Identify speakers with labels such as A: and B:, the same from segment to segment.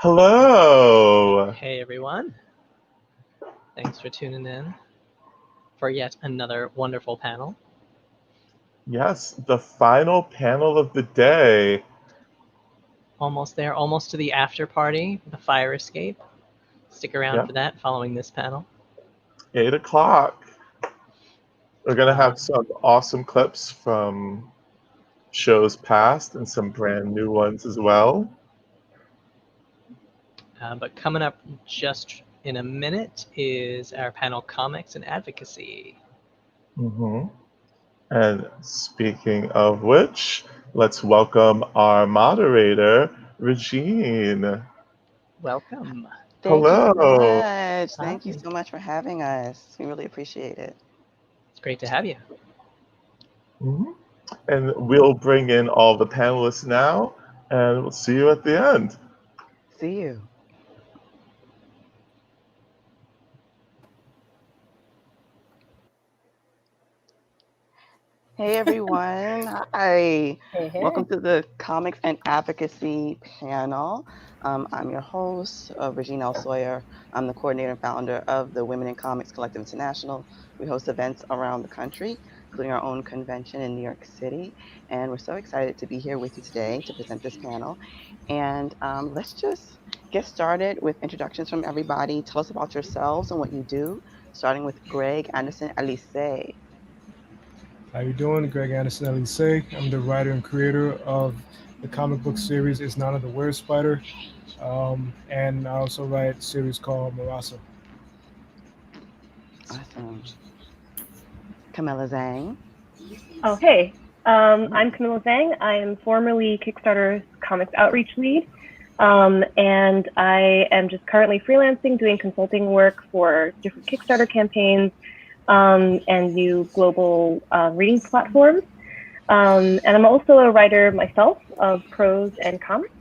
A: Hello.
B: Hey everyone. Thanks for tuning in for yet another wonderful panel.
A: Yes, the final panel of the day.
B: Almost there, almost to the after party, the fire escape. Stick around for that following this panel.
A: 8 o'clock. We're going to have some awesome clips from shows past and some brand new ones as well.
B: But coming up just in a minute is our panel Comics and Advocacy.
A: And speaking of which, let's welcome our moderator, Regine.
B: Welcome.
C: Thank
A: Hello.
C: you so much. Thank you so much for having us. We really appreciate it.
B: It's great to have you.
A: And we'll bring in all the panelists now, and we'll see you at the end.
C: See you. Hey everyone. Hi.
D: Hey.
C: Welcome to the Comics and Advocacy panel. I'm your host, Regine Sawyer. I'm the coordinator and founder of the Women in Comics Collective International. We host events around the country, including our own convention in New York City. And we're so excited to be here with you today to present this panel. And let's just get started with introductions from everybody. Tell us about yourselves and what you do, starting with Greg Anderson-Alice.
E: How you doing? Greg Anderson-Alice. I'm the writer and creator of the comic book series It's None of the Were Spider. And I also write a series called Marasa.
C: Awesome. Camilla Zhang.
D: Oh, hey. I'm Camilla Zhang. I am formerly Kickstarter's comics outreach lead. And I am just currently freelancing, doing consulting work for different Kickstarter campaigns and new global reading platforms. And I'm also a writer myself of prose and comics.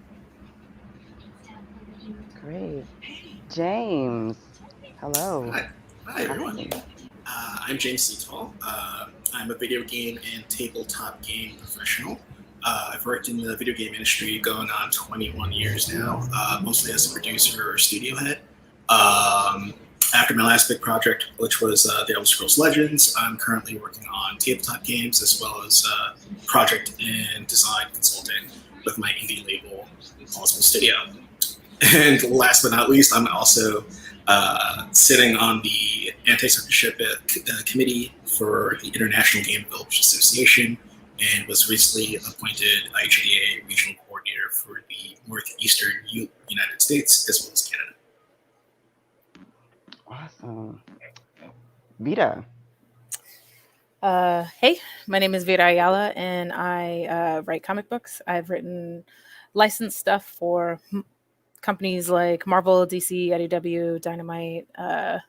C: Great. James, hello.
F: Hi everyone. I'm James Seatall. I'm a video game and tabletop game professional. I've worked in the video game industry going on 21 years now, mostly as a producer or studio head. After my last big project, which was The Elder Scrolls Legends, I'm currently working on tabletop games as well as project and design consulting with my indie label, Plausible Studio. And last but not least, I'm also sitting on the anti-censorship committee for the International Game Developers Association and was recently appointed IGDA regional coordinator for the Northeastern United States as well as Canada.
C: Awesome. Vita.
G: Hey, my name is Vera Ayala, and I write comic books. I've written licensed stuff for companies like Marvel, DC, IDW, Dynamite. I'm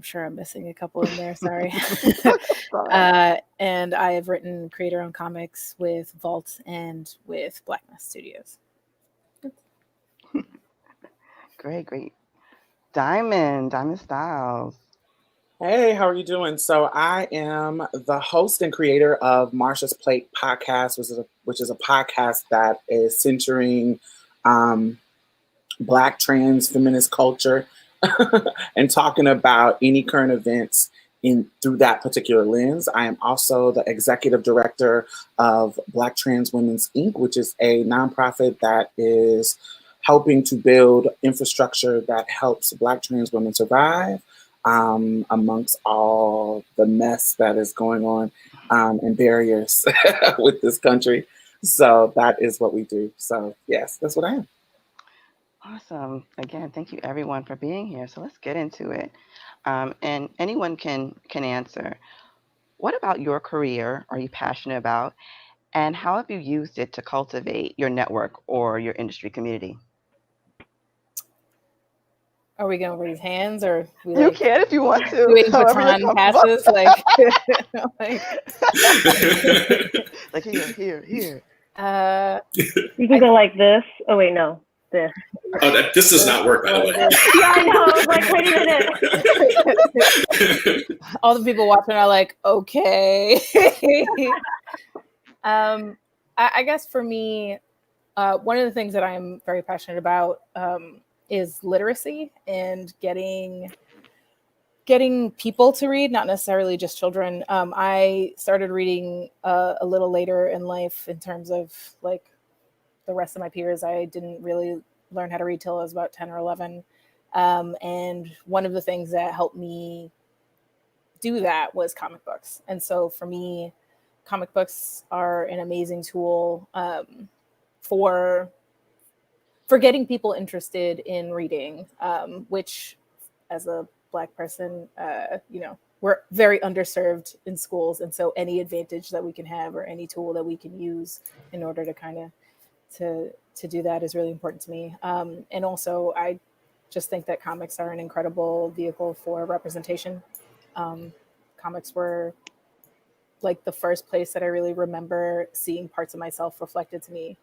G: sure I'm missing a couple in there, sorry. And I have written creator-owned comics with Vault and with Black Mass Studios.
C: Great. Diamond Styles.
H: Hey, how are you doing? So I am the host and creator of Marsha's Plate podcast, which is a podcast that is centering Black trans feminist culture and talking about any current events through that particular lens. I am also the executive director of Black Trans Women's Inc., which is a nonprofit that is helping to build infrastructure that helps Black trans women survive amongst all the mess that is going on and barriers with this country. So that is what we do. So yes, that's what I am.
C: Awesome. Again, thank you everyone for being here. So let's get into it. And anyone can answer. What about your career are you passionate about? And how have you used it to cultivate your network or your industry community?
G: Are we going to raise hands or?
C: You can if you want to.
G: Doing baton passes? Like here.
D: You can go like this. Oh, wait, no. This.
F: Oh, this does not work, by the way.
D: Yeah, I know. I was like, wait a minute.
G: All the people watching are like, okay. I guess for me, one of the things that I'm very passionate about is literacy and getting people to read, not necessarily just children. I started reading a little later in life in terms of like the rest of my peers. I didn't really learn how to read till I was about 10 or 11. And one of the things that helped me do that was comic books. And so for me, comic books are an amazing tool for getting people interested in reading, which as a Black person, we're very underserved in schools. And so any advantage that we can have or any tool that we can use in order to kind of to do that is really important to me. And also I just think that comics are an incredible vehicle for representation. Comics were like the first place that I really remember seeing parts of myself reflected to me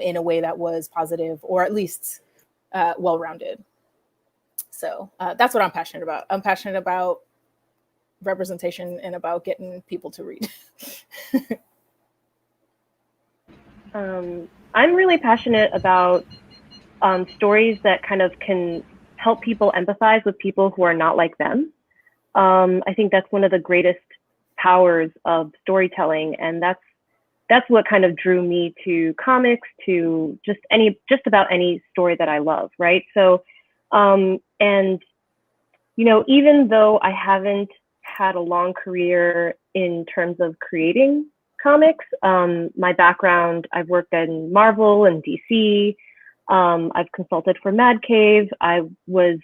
G: in a way that was positive or at least well-rounded. So that's what I'm passionate about. I'm passionate about representation and about getting people to read.
D: I'm really passionate about stories that kind of can help people empathize with people who are not like them. I think that's one of the greatest powers of storytelling, and that's what kind of drew me to comics, to just about any story that I love, right? So, and even though I haven't had a long career in terms of creating comics, my background, I've worked in Marvel and DC. I've consulted for Mad Cave. I was,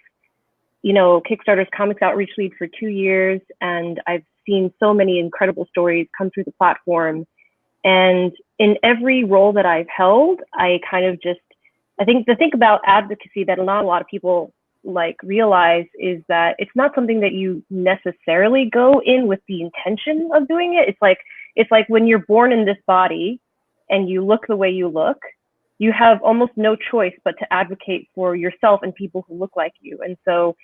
D: Kickstarter's comics outreach lead for 2 years, and I've seen so many incredible stories come through the platform. And in every role that I've held, I kind of I think the thing about advocacy that not a lot of people realize is that it's not something that you necessarily go in with the intention of doing it. It's like when you're born in this body and you look the way you look, you have almost no choice but to advocate for yourself and people who look like you. And so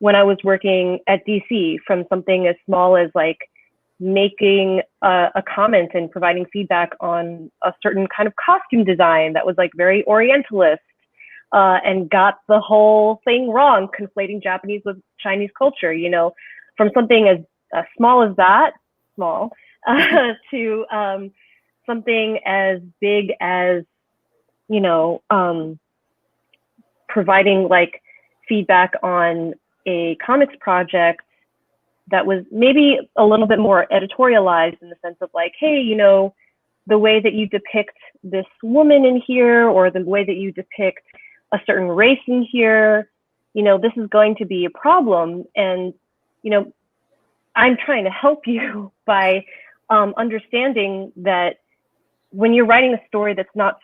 D: when I was working at DC, from something as small as making a comment and providing feedback on a certain kind of costume design that was very Orientalist, and got the whole thing wrong, conflating Japanese with Chinese culture, from something as small as that, to something as big as, providing feedback on a comics project that was maybe a little bit more editorialized in the sense of hey, the way that you depict this woman in here, or the way that you depict a certain race in here, this is going to be a problem. And, I'm trying to help you by understanding that when you're writing a story that's not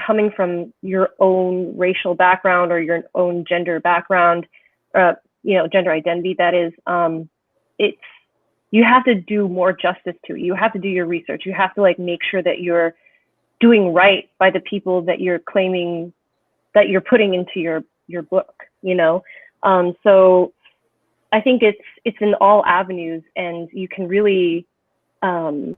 D: coming from your own racial background or your own gender background, gender identity, that is, you have to do more justice to it. You have to do your research. You have to make sure that you're doing right by the people that you're claiming that you're putting into your book, so I think it's in all avenues, and you can really you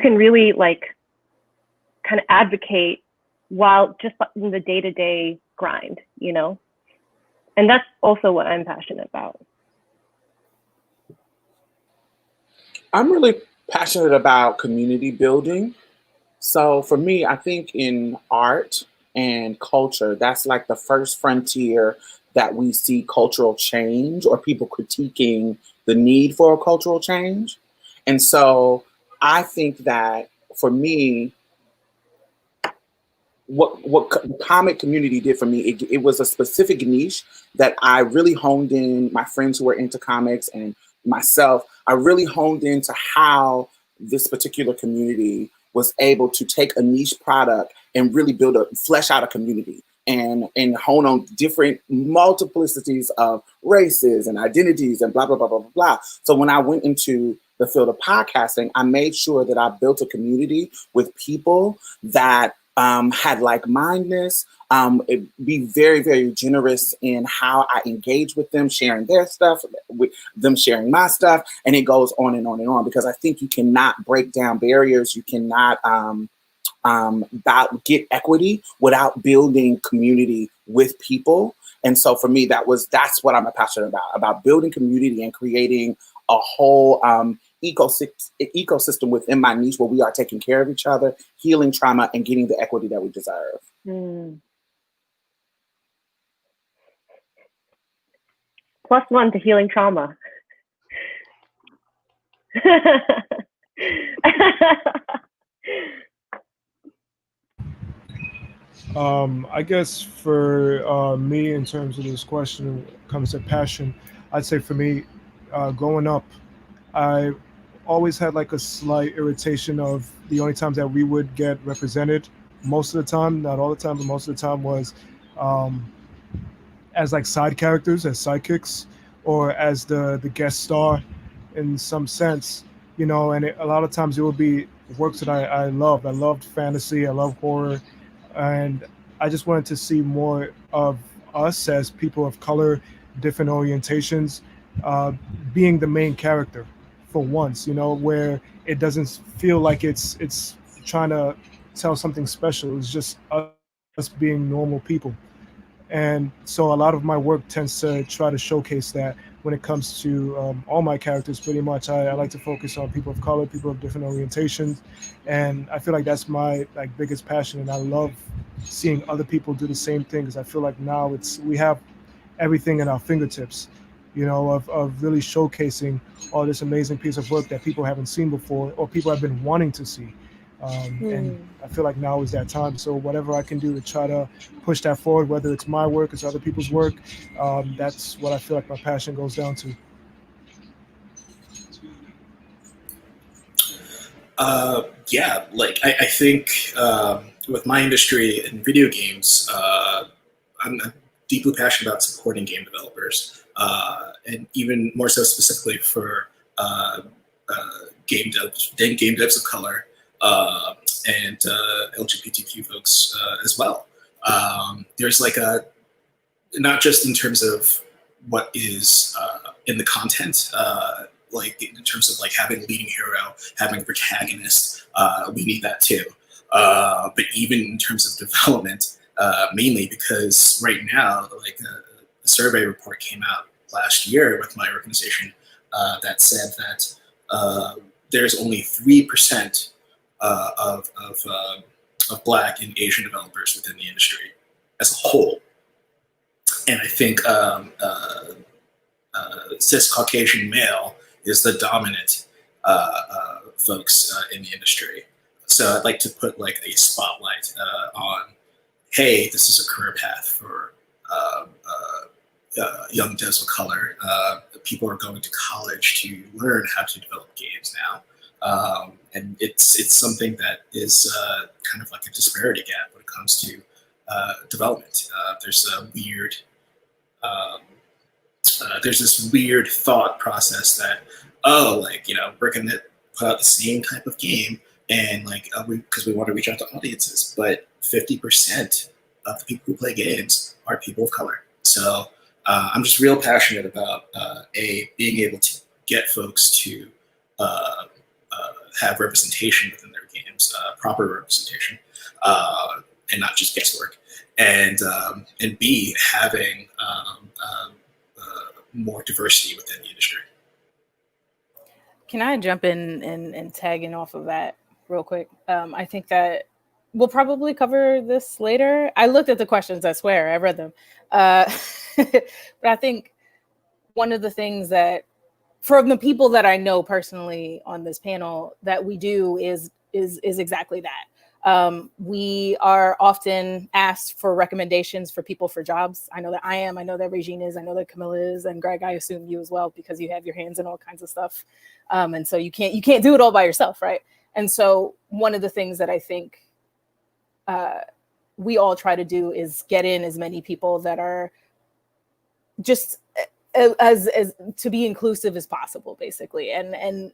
D: can really kind of advocate while just in the day-to-day grind, and that's also what I'm passionate about.
H: I'm really passionate about community building. So for me, I think in art and culture, that's the first frontier that we see cultural change, or people critiquing the need for a cultural change. And so I think that for me, what the comic community did for me, it was a specific niche that I really honed in. My friends who were into comics and myself, I really honed into how this particular community was able to take a niche product and really flesh out a community and hone on different multiplicities of races and identities and blah, blah, blah, blah, blah, blah. So when I went into the field of podcasting, I made sure that I built a community with people that had like-mindedness, be very, very generous in how I engage with them, sharing their stuff, with them sharing my stuff, and it goes on and on and on, because I think you cannot break down barriers. You cannot get equity without building community with people. And so for me, that's what I'm passionate about building community and creating a whole ecosystem within my niche where we are taking care of each other, healing trauma, and getting the equity that we deserve.
D: +1 to healing trauma.
E: I guess for me, in terms of this question, when it comes to passion, I'd say for me, growing up, I always had like a slight irritation of the only times that we would get represented, most of the time, not all the time, but most of the time, was as like side characters, as sidekicks, or as the guest star in some sense, you know. And a lot of times it would be works that I loved. I loved fantasy, I love horror, and I just wanted to see more of us as people of color, different orientations, being the main character for once, you know, where it doesn't feel like it's trying to tell something special. It's just us being normal people. And so a lot of my work tends to try to showcase that when it comes to all my characters. Pretty much I like to focus on people of color, people of different orientations, and I feel like that's my like biggest passion. And I love seeing other people do the same thing, because I feel like now we have everything in our fingertips, you know, of really showcasing all this amazing piece of work that people haven't seen before, or people have been wanting to see. And I feel like now is that time. So whatever I can do to try to push that forward, whether it's my work, it's other people's work, that's what I feel like my passion goes down to.
F: Yeah, like I think with my industry in video games, I'm deeply passionate about supporting game developers, and even more so specifically for game devs of color, and LGBTQ folks as well. There's like not just in terms of what is in the content, like in terms of like having a leading hero, having a protagonist, we need that too. But even in terms of development, mainly because right now, like a survey report came out last year with my organization that said that there's only 3% of Black and Asian developers within the industry as a whole. And I think cis Caucasian male is the dominant folks in the industry. So I'd like to put like a spotlight on, hey, this is a career path for young devs of color. People are going to college to learn how to develop games now. And it's something that is kind of like a disparity gap when it comes to development. There's this weird thought process that, like, you know, we're gonna put out the same type of game and like because we want to reach out to audiences, but 50% of the people who play games are people of color. So I'm just real passionate about being able to get folks to have representation within their games, proper representation, and not just guesswork, and B, having more diversity within the industry.
G: Can I jump in and tag in off of that real quick? I think that we'll probably cover this later. I looked at the questions, I swear, I read them. But I think one of the things that, from the people that I know personally on this panel, that we do is exactly that. We are often asked for recommendations for people for jobs. I know that I am. I know that Regine is. I know that Camilla is, and Greg, I assume you as well, because you have your hands in all kinds of stuff, and so you can't do it all by yourself, right? And so one of the things that I think we all try to do is get in as many people that are just as to be inclusive as possible, basically. And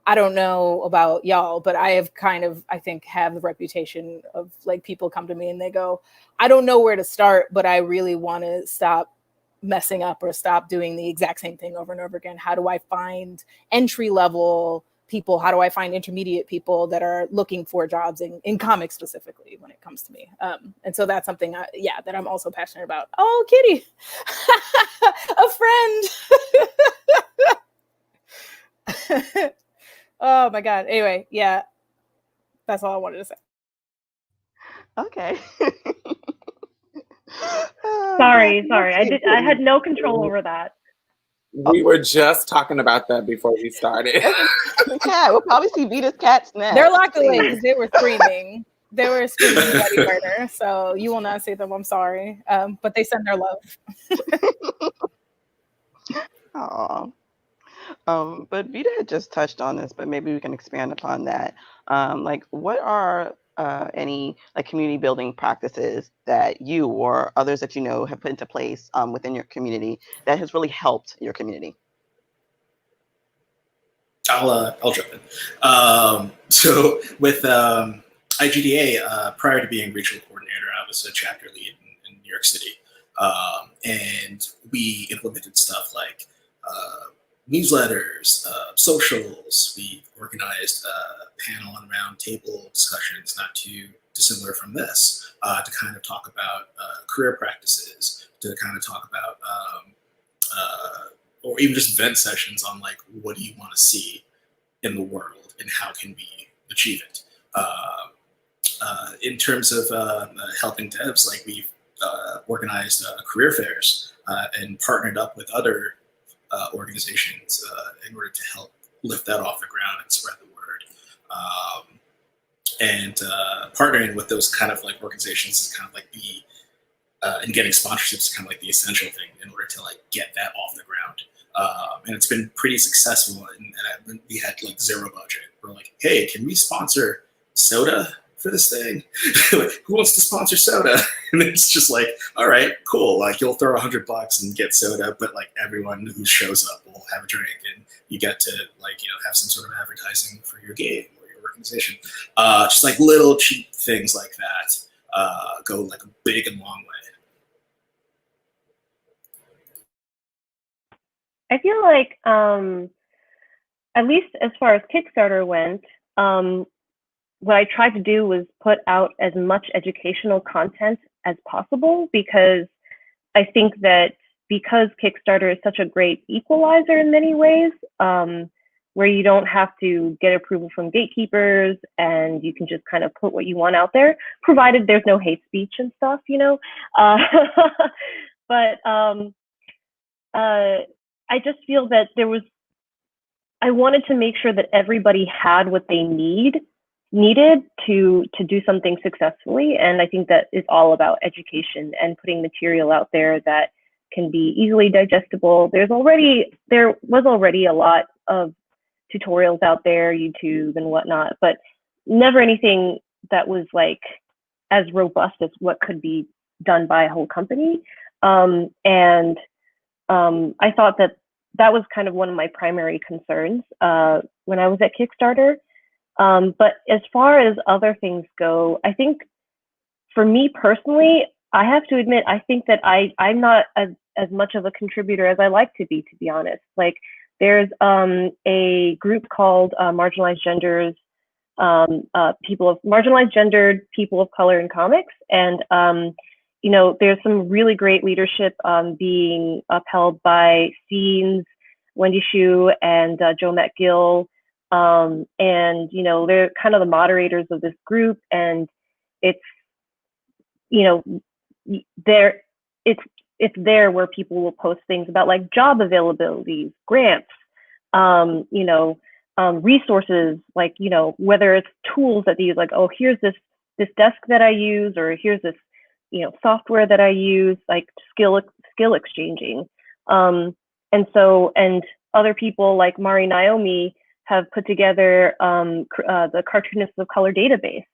G: I don't know about y'all, but I have kind of, I think, have the reputation of like people come to me and they go, I don't know where to start, but I really want to stop messing up or stop doing the exact same thing over and over again. How do I find entry level people? How do I find intermediate people that are looking for jobs in comics specifically when it comes to me? And so that's something, that I'm also passionate about. Oh, Kitty, a friend. Oh my God. Anyway, yeah, that's all I wanted to say.
C: Okay.
D: Sorry. I had no control over that.
H: We were just talking about that before we started.
C: It's a cat. We'll probably see Vita's cats next.
G: They're locked away because they were screaming. They were screaming bloody murder. So you will not see them. I'm sorry. But they send their love.
C: Aw. But Vita had just touched on this, but maybe we can expand upon that. Like, what are any like community building practices that you or others that you know have put into place within your community that has really helped your community?
F: I'll jump in. So with IGDA, prior to being regional coordinator, I was a chapter lead in New York City, and we implemented stuff like newsletters, socials. We organized panel and round table discussions, not too dissimilar from this, to kind of talk about career practices, to kind of talk about or even just vent sessions on like, what do you want to see in the world and how can we achieve it? In terms of helping devs, like we've organized career fairs and partnered up with other organizations in order to help lift that off the ground and spread the word. And partnering with those kind of like organizations is kind of like the and getting sponsorships is kind of like the essential thing in order to like get that off the ground. And it's been pretty successful. And we had like zero budget. We're like, hey, can we sponsor soda for this thing? Like, who wants to sponsor soda? And it's just like, all right, cool. Like you'll throw $100 and get soda, but like everyone who shows up will have a drink, and you get to like have some sort of advertising for your game or your organization. Just like little cheap things like that go like a big and long way.
D: I feel like, at least as far as Kickstarter went, what I tried to do was put out as much educational content as possible, because I think that because Kickstarter is such a great equalizer in many ways, where you don't have to get approval from gatekeepers and you can just kind of put what you want out there, provided there's no hate speech and stuff, But I just feel that I wanted to make sure that everybody had what they needed to do something successfully. And I think that is all about education and putting material out there that can be easily digestible. There was already a lot of tutorials out there, YouTube and whatnot, but never anything that was like as robust as what could be done by a whole company. And I thought that was kind of one of my primary concerns when I was at Kickstarter. But as far as other things go, I think for me personally, I have to admit, I think that I'm not as much of a contributor as I like to be honest. Like there's a group called Marginalized Gendered People of Color in Comics. And there's some really great leadership being upheld by Scenes, Wendy Shu, and Joe McGill. And they're kind of the moderators of this group, and it's there where people will post things about like job availabilities, grants, resources, like whether it's tools that they use, like, oh, here's this desk that I use, or here's this software that I use, like skill exchanging. And other people like Mari Naomi have put together the Cartoonists of Color database.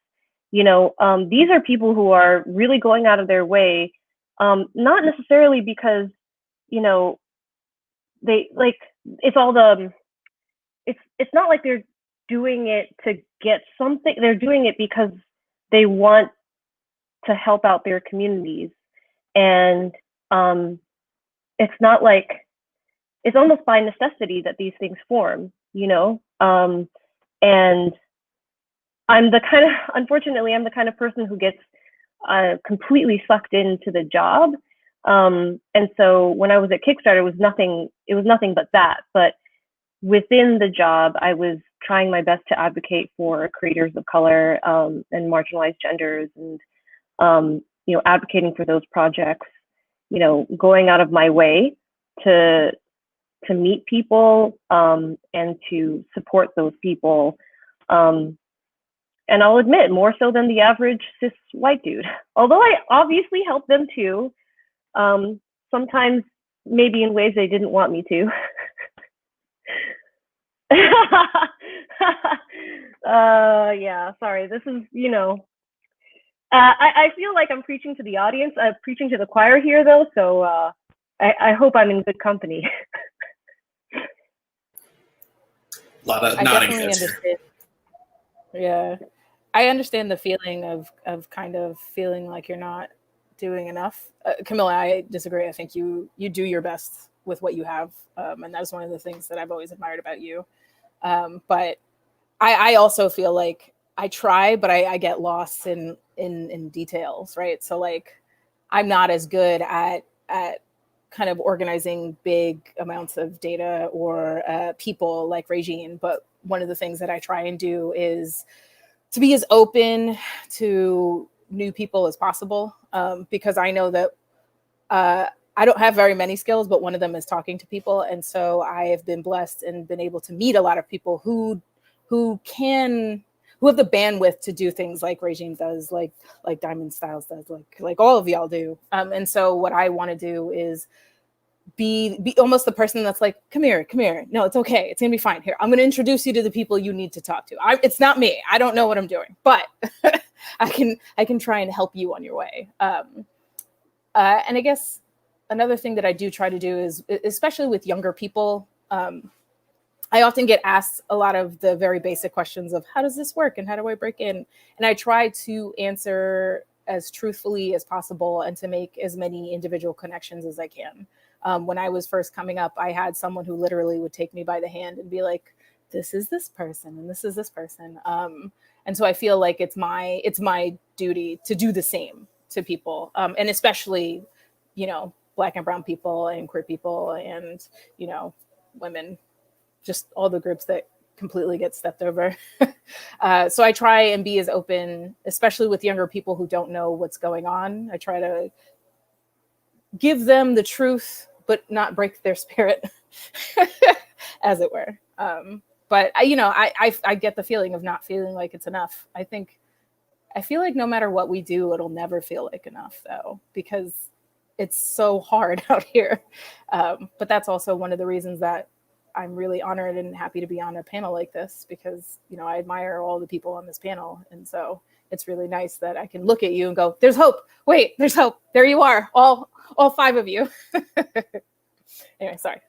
D: These are people who are really going out of their way, not necessarily because, they like, it's not like they're doing it to get something. They're doing it because they want to help out their communities. And it's not like, it's almost by necessity that these things form, you know? And unfortunately, I'm the kind of person who gets completely sucked into the job. And so when I was at Kickstarter, it was nothing but that. But within the job, I was trying my best to advocate for creators of color and marginalized genders, and you know, advocating for those projects, you know, going out of my way to meet people and to support those people. And I'll admit, more so than the average cis white dude, although I obviously help them too, sometimes maybe in ways they didn't want me to. Yeah, sorry, this is, you know, I feel like I'm preaching to the audience, preaching to the choir here though, so I hope I'm in good company.
F: A lot of
G: I
F: nodding
G: definitely
F: heads here.
G: understand. Yeah, I understand the feeling of kind of feeling like you're not doing enough. Camilla, I disagree. I think you do your best with what you have, and that's one of the things that I've always admired about you. But I also feel like I try, but I get lost in details, right? So like, I'm not as good at kind of organizing big amounts of data or people like Regine, but one of the things that I try and do is to be as open to new people as possible, because I know that I don't have very many skills, but one of them is talking to people. And so I have been blessed and been able to meet a lot of people who have the bandwidth to do things like Regine does, like Diamond Styles does, like all of y'all do. And so what I want to do is be almost the person that's like, come here. No, it's okay. It's gonna be fine. Here, I'm gonna introduce you to the people you need to talk to. It's not me. I don't know what I'm doing, but I can try and help you on your way. And I guess another thing that I do try to do is, especially with younger people, I often get asked a lot of the very basic questions of how does this work and how do I break in? And I try to answer as truthfully as possible and to make as many individual connections as I can. When I was first coming up, I had someone who literally would take me by the hand and be like, this is this person and this is this person. And so I feel like it's my duty to do the same to people, and especially, you know, Black and brown people and queer people and, you know, women, just all the groups that completely get stepped over. So I try and be as open, especially with younger people who don't know what's going on. I try to give them the truth, but not break their spirit, as it were. But I get the feeling of not feeling like it's enough. I feel like no matter what we do, it'll never feel like enough though, because it's so hard out here. But that's also one of the reasons that I'm really honored and happy to be on a panel like this, because, you know, I admire all the people on this panel. And so it's really nice that I can look at you and go, there's hope. Wait, there's hope. There you are. All 5 of you. Anyway, sorry.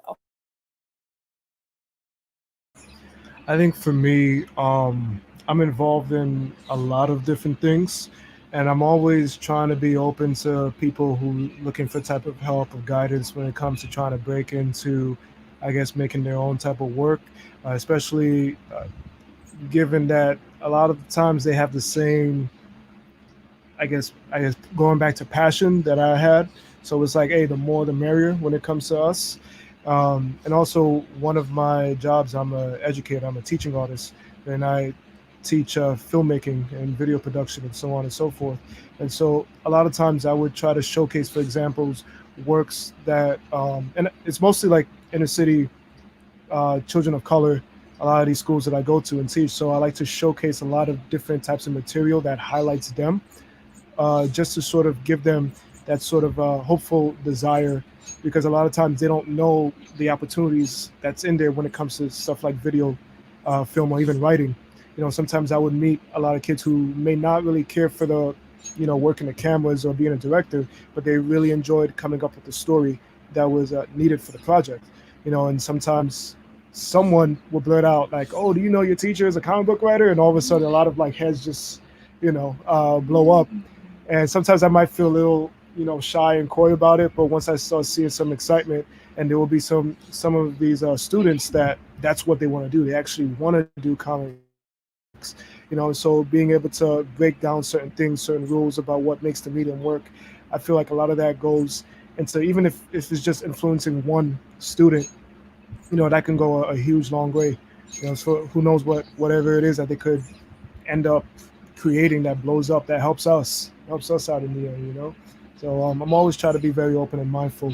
E: I think for me, I'm involved in a lot of different things, and I'm always trying to be open to people who looking for type of help or guidance when it comes to trying to break into, I guess, making their own type of work, especially given that a lot of the times they have the same, I guess going back to passion that I had. So it's like, hey, the more the merrier when it comes to us. And also one of my jobs, I'm an educator, I'm a teaching artist, and I teach filmmaking and video production and so on and so forth. And so a lot of times I would try to showcase, for examples, works that, and it's mostly like inner city children of color, a lot of these schools that I go to and teach. So I like to showcase a lot of different types of material that highlights them, just to sort of give them that sort of hopeful desire, because a lot of times they don't know the opportunities that's in there when it comes to stuff like video, film, or even writing. You know, sometimes I would meet a lot of kids who may not really care for the, you know, working the cameras or being a director, but they really enjoyed coming up with the story that was needed for the project. You know, and sometimes someone will blurt out like, "Oh, do you know your teacher is a comic book writer?" And all of a sudden, a lot of like heads just, blow up. And sometimes I might feel a little, shy and coy about it. But once I start seeing some excitement, and there will be some of these students that's what they want to do. They actually want to do comics. So being able to break down certain things, certain rules about what makes the medium work, I feel like a lot of that goes into, even if it's just influencing one student, that can go a huge long way. So who knows whatever it is that they could end up creating that blows up, that helps us out in the end. So I'm always trying to be very open and mindful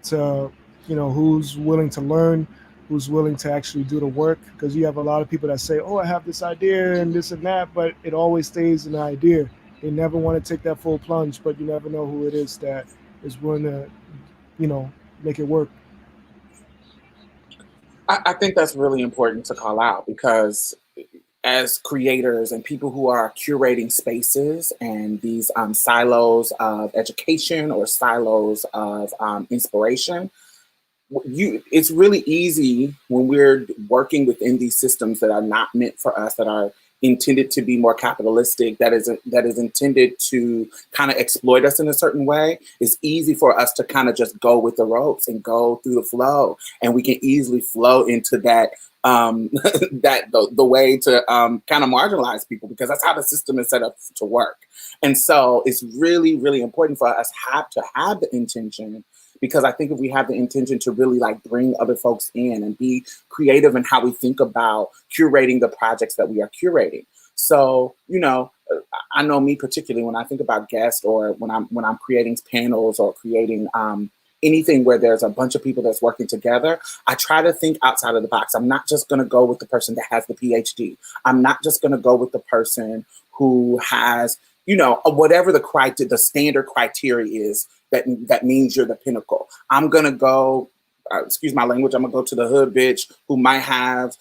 E: to who's willing to learn, who's willing to actually do the work, because you have a lot of people that say, "Oh, I have this idea and this and that," but it always stays an idea. They never want to take that full plunge, but you never know who it is that is willing to make it work.
H: I think that's really important to call out, because as creators and people who are curating spaces and these silos of education or silos of inspiration, it's really easy when we're working within these systems that are not meant for us, that are intended to be more capitalistic, that is intended to kind of exploit us in a certain way. It's easy for us to kind of just go with the ropes and go through the flow, and we can easily flow into that the way to kind of marginalize people, because that's how the system is set up to work. And so it's really, really important for us to have the intention, because I think if we have the intention to really like bring other folks in and be creative in how we think about curating the projects that we are curating. So, I know me particularly, when I think about guests, or when I'm creating panels or creating anything where there's a bunch of people that's working together, I try to think outside of the box. I'm not just going to go with the person that has the PhD. I'm not just going to go with the person who has, whatever the standard criteria is that means you're the pinnacle. I'm going to go, excuse my language, I'm going to go to the hood bitch who might have,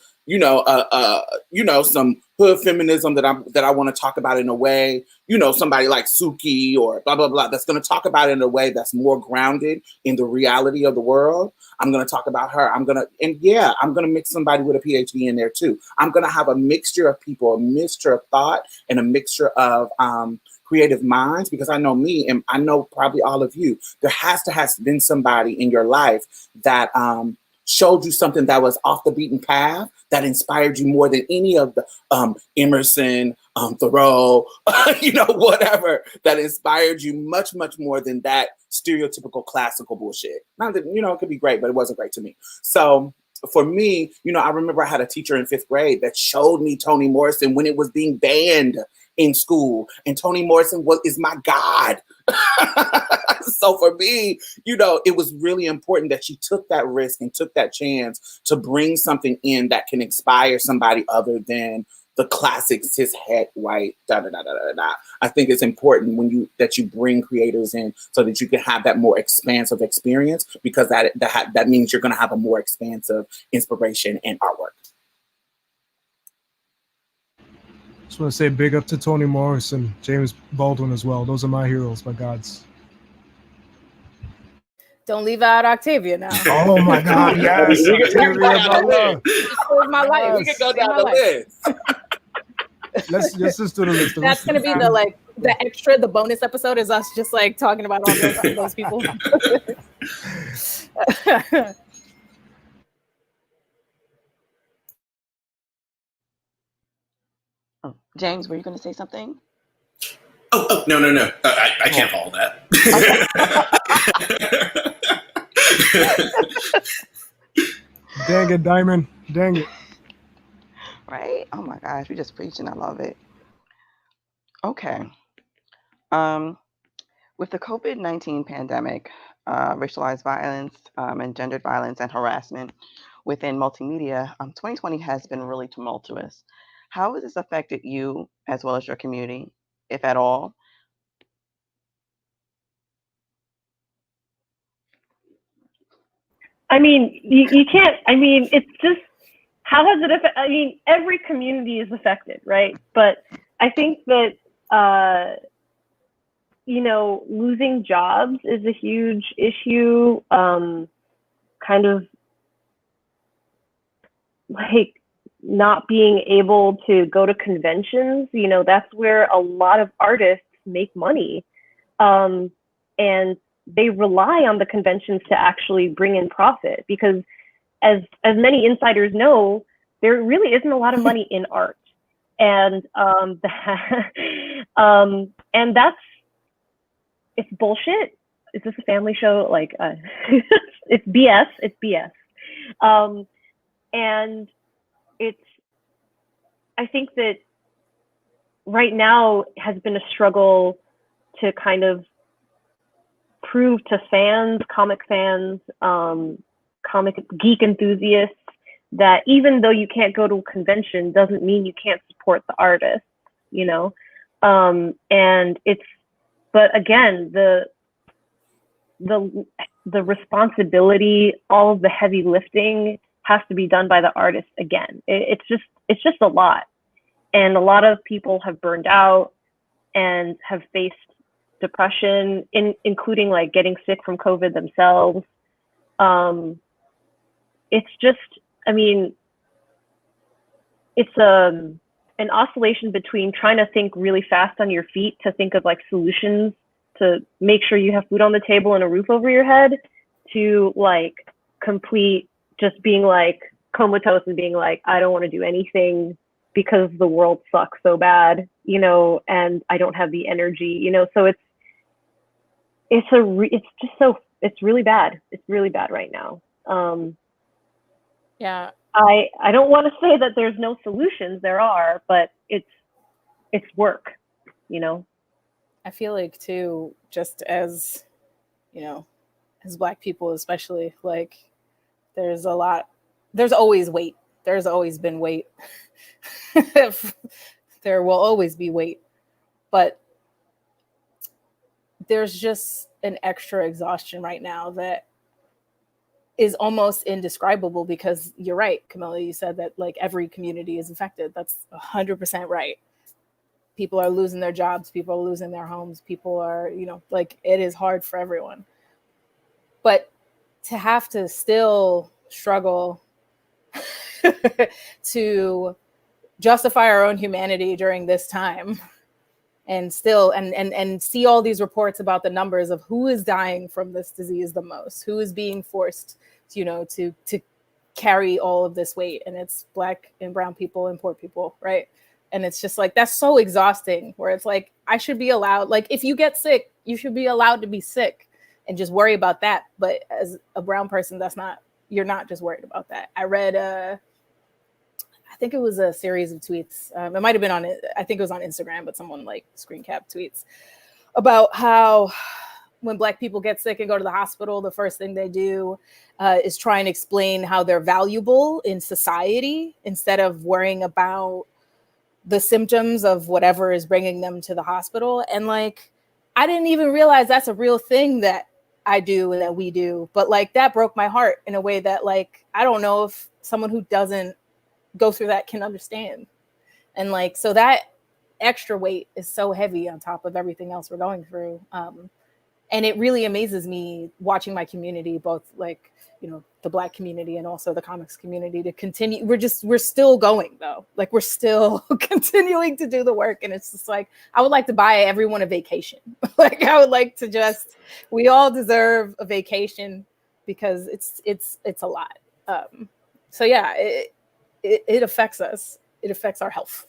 H: some hood feminism that I want to talk about in a way, somebody like Suki or blah, blah, blah, that's going to talk about it in a way that's more grounded in the reality of the world. I'm going to talk about her. I'm going to mix somebody with a PhD in there too. I'm going to have a mixture of people, a mixture of thought, and a mixture of creative minds, because I know me, and I know probably all of you, there has been somebody in your life that showed you something that was off the beaten path, that inspired you more than any of the Emerson, Thoreau, whatever, that inspired you much, much more than that stereotypical classical bullshit. Not that, it could be great, but it wasn't great to me. So for me, I remember I had a teacher in 5th grade that showed me Toni Morrison when it was being banned in school, and Toni Morrison is my God. So for me, it was really important that she took that risk and took that chance to bring something in that can inspire somebody other than the classic cishet white da da da da da da. I think it's important that you bring creators in so that you can have that more expansive experience, because that means you're going to have a more expansive inspiration and artwork.
E: Just want to say big up to Toni Morrison, James Baldwin as well. Those are my heroes, my gods.
G: Don't leave out Octavia now.
E: Oh my God, yes.
H: We can go down the
G: list. My life.
H: We can go down the list.
E: Let's just do the list.
G: That's going to be the extra, the bonus episode is us just like talking about all those people.
C: Oh, James, were you going to say something?
F: Oh, no. I can't follow that.
E: Dang it, Diamond. Dang it.
C: Right? Oh my gosh, we just preaching. I love it. Okay. With the COVID-19 pandemic, racialized violence and gendered violence and harassment within multimedia, 2020 has been really tumultuous. How has this affected you as well as your community, if at all?
D: I mean, you can't, it's just, how has it affected? Every community is affected, right? But I think that, losing jobs is a huge issue. Kind of like not being able to go to conventions, you know, that's where a lot of artists make money. And they rely on the conventions to actually bring in profit, because as many insiders know, there really isn't a lot of money in art. And and that's, it's bullshit. Is this a family show? Like, it's BS. It's BS. And it's, I think that right now has been a struggle to kind of prove to fans, comic fans, comic geek enthusiasts, that even though you can't go to a convention doesn't mean you can't support the artist, you know? And it's, but again, the responsibility, all of the heavy lifting has to be done by the artist again. It's just a lot. And a lot of people have burned out and have faced depression, including like getting sick from COVID themselves. It's just, I mean, it's an oscillation between trying to think really fast on your feet to think of like solutions to make sure you have food on the table and a roof over your head, to like complete just being like comatose and being like, I don't want to do anything because the world sucks so bad, you know, and I don't have the energy, you know. So it's really bad. It's really bad right now.
G: Yeah.
D: I don't want to say that there's no solutions. There are, but it's work, you know.
G: I feel like too, just as, you know, as Black people especially, like there's always weight. There's always been weight. There will always be weight. But there's just an extra exhaustion right now that is almost indescribable, because you're right, Camilla, you said that like every community is affected. That's 100% right. People are losing their jobs, people are losing their homes, people are, you know, like it is hard for everyone. But to have to still struggle to justify our own humanity during this time, and still and see all these reports about the numbers of who is dying from this disease the most, who is being forced, you know, to carry all of this weight, and it's Black and brown people and poor people, right? And it's just like, that's so exhausting, where it's like, I should be allowed, like if you get sick, you should be allowed to be sick and just worry about that. But as a brown person, you're not just worried about that. I read I think it was a series of tweets. It might have been I think it was on Instagram, but someone like screen capped tweets about how when Black people get sick and go to the hospital, the first thing they do is try and explain how they're valuable in society, instead of worrying about the symptoms of whatever is bringing them to the hospital. And like, I didn't even realize that's a real thing that I do and that we do. But like, that broke my heart in a way that like, I don't know if someone who doesn't go through that can understand. And like, so that extra weight is so heavy on top of everything else we're going through. And it really amazes me watching my community, both like, you know, the Black community and also the comics community, to continue. We're still going though. Like we're still continuing to do the work. And it's just like, I would like to buy everyone a vacation. Like I would like to just, we all deserve a vacation, because it's a lot. So yeah, it affects us. It affects our health.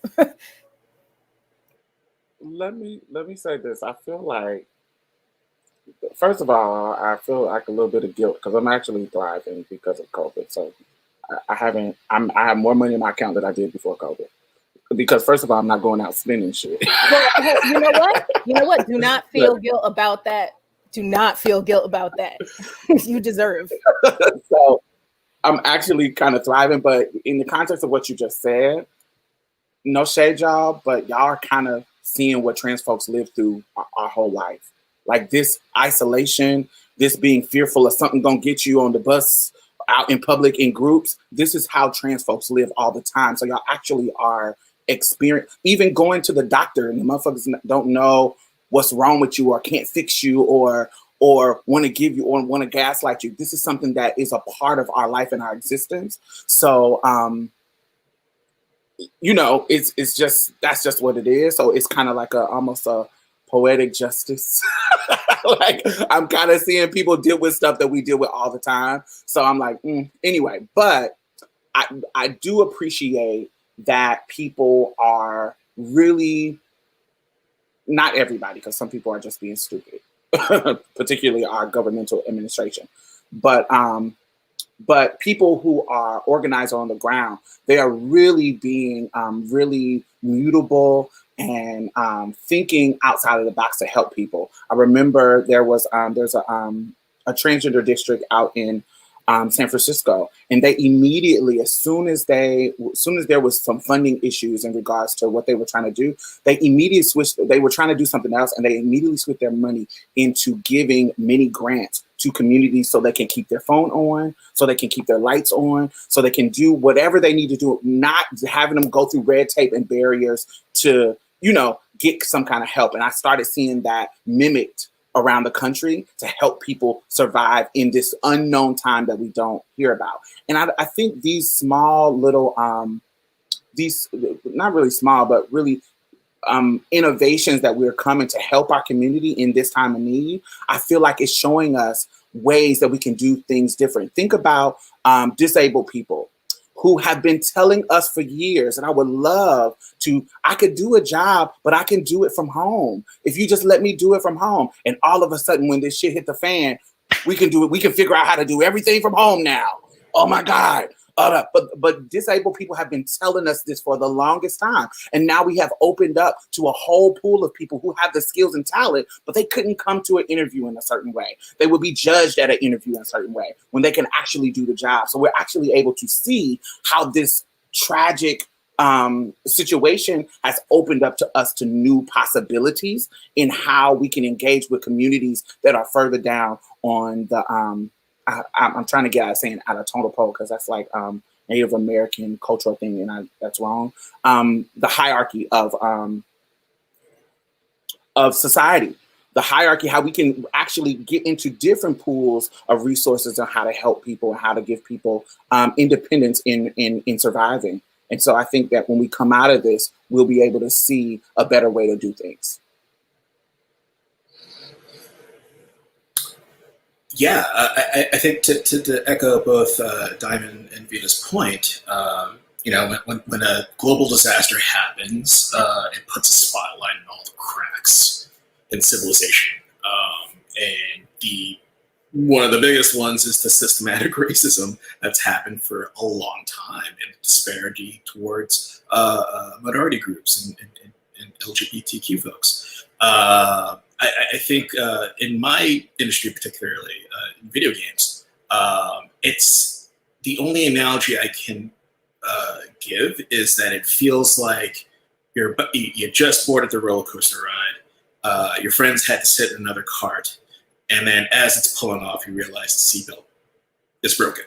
H: Let me say this. I feel like, first of all, I feel like a little bit of guilt, because I'm actually thriving because of COVID. So I have more money in my account than I did before COVID. Because first of all, I'm not going out spending shit.
G: Well, you know what? Do not feel guilt about that. Do not feel guilt about that. You deserve.
H: So I'm actually kind of thriving, but in the context of what you just said, no shade y'all, but y'all are kind of seeing what trans folks live through our whole life. Like this isolation, this being fearful of something gonna get you on the bus, out in public, in groups. This is how trans folks live all the time. So y'all actually are even going to the doctor, and the motherfuckers don't know what's wrong with you or can't fix you, or or want to give you or want to gaslight you. This is something that is a part of our life and our existence. So, you know, it's just, that's just what it is. So it's kind of like almost a poetic justice. Like, I'm kind of seeing people deal with stuff that we deal with all the time. So I'm like, anyway, but I do appreciate that people are really, not everybody, because some people are just being stupid, particularly our governmental administration. But people who are organized on the ground, they are really being really mutable and thinking outside of the box to help people. I remember there's a transgender district out in San Francisco, and they immediately, as soon as there was some funding issues in regards to what they were trying to do, they immediately switched. They were trying to do something else, and they immediately switched their money into giving many grants to communities so they can keep their phone on, so they can keep their lights on, so they can do whatever they need to do, not having them go through red tape and barriers to, you know, get some kind of help. And I started seeing that mimicked around the country to help people survive in this unknown time that we don't hear about. And I think these small little, these, not really small, but really innovations that we're coming to help our community in this time of need, I feel like it's showing us ways that we can do things different. Think about disabled people who have been telling us for years, and I would love to, I could do a job, but I can do it from home. If you just let me do it from home. And all of a sudden, when this shit hit the fan, we can do it. We can figure out how to do everything from home now. Oh my God. But disabled people have been telling us this for the longest time. And now we have opened up to a whole pool of people who have the skills and talent, but they couldn't come to an interview in a certain way. They would be judged at an interview in a certain way when they can actually do the job. So we're actually able to see how this tragic situation has opened up to us to new possibilities in how we can engage with communities that are further down on the I'm trying to get out of saying out of tonal pole, because that's like Native American cultural thing, and that's wrong. The hierarchy of society, the hierarchy, how we can actually get into different pools of resources on how to help people and how to give people independence in surviving. And so I think that when we come out of this, we'll be able to see a better way to do things.
F: Yeah, I think to echo both Diamond and Vita's point, you know, when a global disaster happens, it puts a spotlight on all the cracks in civilization. And one of the biggest ones is the systematic racism that's happened for a long time, and disparity towards minority groups and LGBTQ folks. I think in my industry, particularly in video games, it's the only analogy I can give is that it feels like you just boarded the roller coaster ride. Your friends had to sit in another cart, and then as it's pulling off, you realize the seatbelt is broken.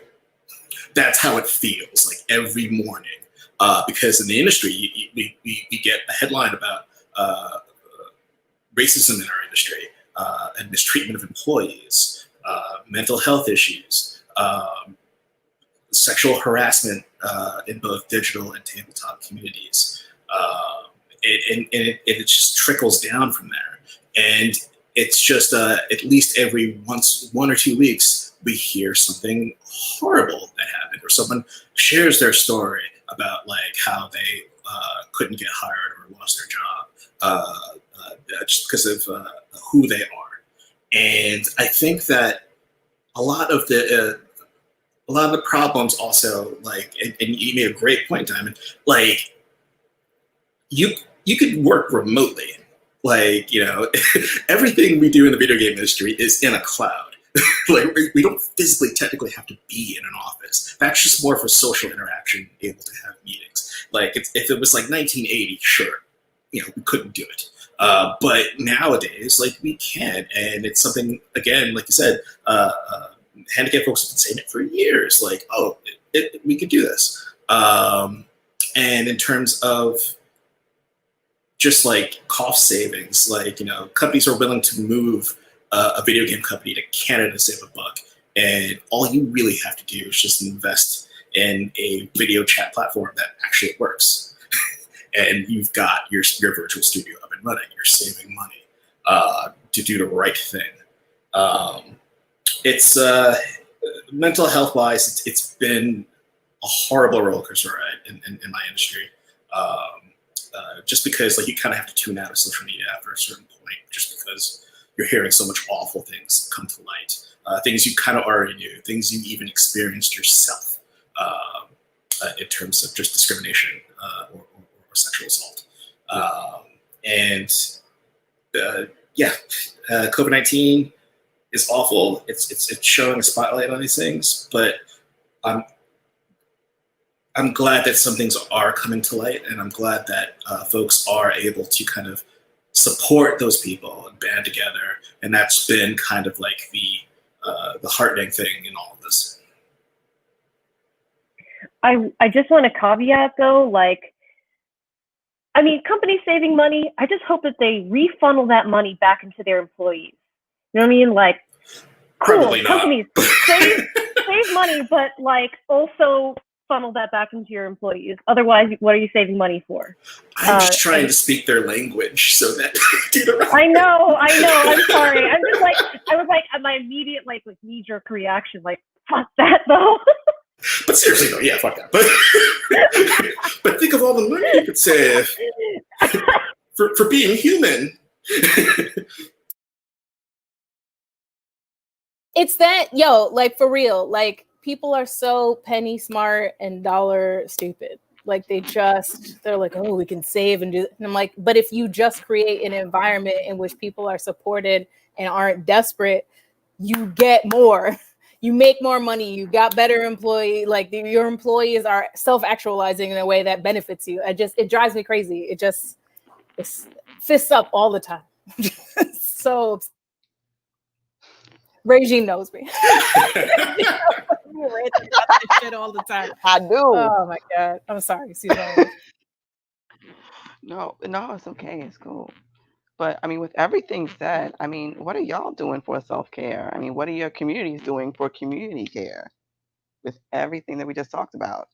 F: That's how it feels like every morning, because in the industry, we get a headline about racism in our industry, and mistreatment of employees, mental health issues, sexual harassment in both digital and tabletop communities. And it just trickles down from there. And it's just at least every one or 2 weeks, we hear something horrible that happened, or someone shares their story about like how they couldn't get hired or lost their job just because of who they are. And I think that a lot of the problems also, like, and you made a great point, Diamond, like you could work remotely. Like, you know, everything we do in the video game industry is in a cloud. Like, we don't physically technically have to be in an office. That's just more for social interaction, able to have meetings. Like, if it was like 1980, sure, you know, we couldn't do it. But nowadays, like, we can, and it's something, again, like you said, handicapped folks have been saying it for years. Like, oh, we could do this. And in terms of just like cost savings, like, you know, companies are willing to move a video game company to Canada to save a buck. And all you really have to do is just invest in a video chat platform that actually works. And you've got your virtual studio up and running. You're saving money to do the right thing. It's mental health wise, it's been a horrible roller coaster ride in my industry. Just because like you kind of have to tune out of social media after a certain point, just because you're hearing so much awful things come to light. Things you kind of already knew, things you even experienced yourself in terms of just discrimination or sexual assault. COVID-19 is awful. It's showing a spotlight on these things, but I'm glad that some things are coming to light, and I'm glad that folks are able to kind of support those people and band together, and that's been kind of like the heartening thing in all of this.
D: I just want to caveat though, like, I mean, companies saving money, I just hope that they refunnel that money back into their employees. You know what I mean? Like, cool,
F: Probably not.
D: companies save money, but like also funnel that back into your employees. Otherwise, what are you saving money for?
F: I'm just trying to speak their language so that do the right
D: I know. I'm sorry. I was like, my immediate like knee-jerk reaction, like, fuck that though.
F: But seriously though, yeah, fuck that. But think of all the money you could save for being human.
G: It's that, like for real, like people are so penny smart and dollar stupid. Like they're like, oh, we can save and do. And I'm like, but if you just create an environment in which people are supported and aren't desperate, you get more. You make more money. You got better employee. Like your employees are self-actualizing in a way that benefits you. It drives me crazy. It's fists up all the time. So Regine knows me. Shit all the time.
C: I do.
G: Oh my God. I'm sorry.
C: No, it's okay. It's cool. But I mean, with everything said, I mean, what are y'all doing for self-care? I mean, what are your communities doing for community care with everything that we just talked about?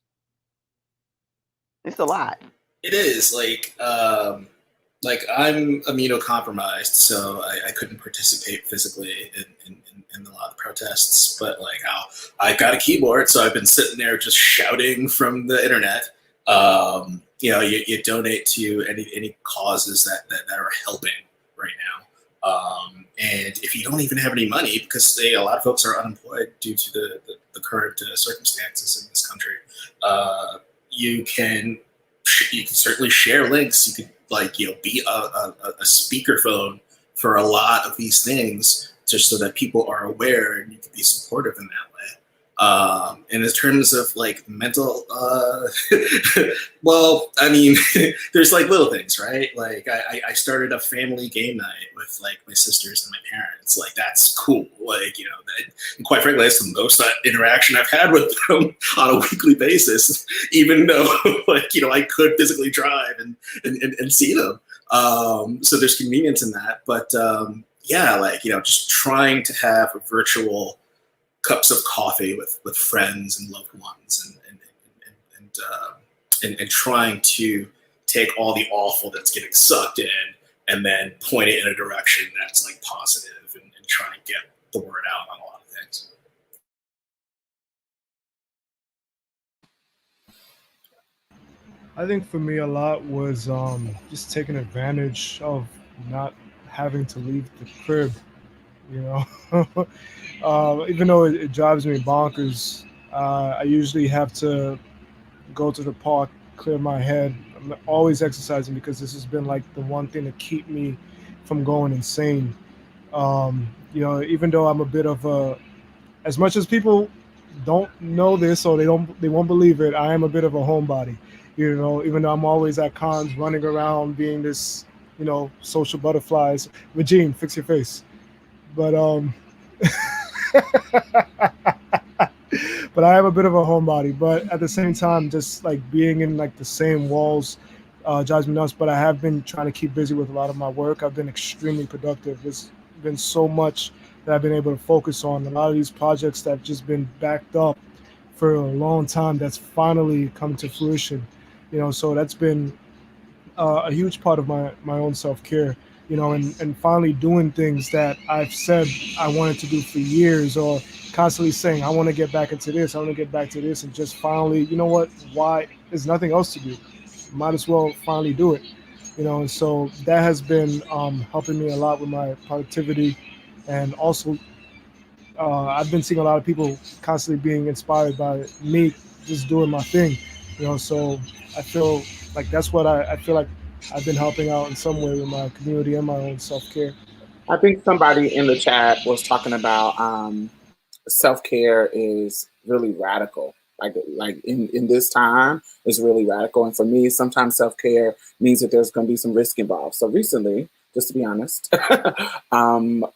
C: It's a lot.
F: It is like I'm immunocompromised, so I couldn't participate physically in a lot of the protests. But like, I got a keyboard, so I've been sitting there just shouting from the internet. You donate to any causes that are helping right now. And if you don't even have any money, because a lot of folks are unemployed due to the current circumstances in this country, you can certainly share links. You could be a speakerphone for a lot of these things, just so that people are aware and you can be supportive in that way. And in terms of like mental, well, I mean, there's like little things, right? Like I started a family game night with like my sisters and my parents. Like that's cool. Like, and quite frankly, that's the most interaction I've had with them on a weekly basis, even though I could physically drive and see them. So there's convenience in that, but just trying to have a virtual cups of coffee with friends and loved ones, and trying to take all the awful that's getting sucked in and then point it in a direction that's like positive and trying to get the word out on a lot of things.
E: I think for me a lot was just taking advantage of not having to leave the crib, even though it drives me bonkers. I usually have to go to the park, clear my head. I'm always exercising because this has been like the one thing to keep me from going insane. Even though I'm a bit of as much as people don't know this or they won't believe it, I am a bit of a homebody. Even though I'm always at cons running around being this, social butterflies. Regine, fix your face. But but I am a bit of a homebody. But at the same time, just like being in like the same walls drives me nuts. But I have been trying to keep busy with a lot of my work. I've been extremely productive. It's been so much that I've been able to focus on. A lot of these projects that have just been backed up for a long time, that's finally come to fruition. So that's been a huge part of my own self-care, and finally doing things that I've said I wanted to do for years, or constantly saying I want to get back into this, I want to get back to this, and just finally, why there's nothing else to do, might as well finally do it. And so that has been helping me a lot with my productivity. And also I've been seeing a lot of people constantly being inspired by me just doing my thing, so I feel like that's what I feel like I've been helping out in some way with my community and my own self-care.
H: I think somebody in the chat was talking about self-care is really radical. Like in this time is really radical. And for me, sometimes self-care means that there's going to be some risk involved. So recently, just to be honest,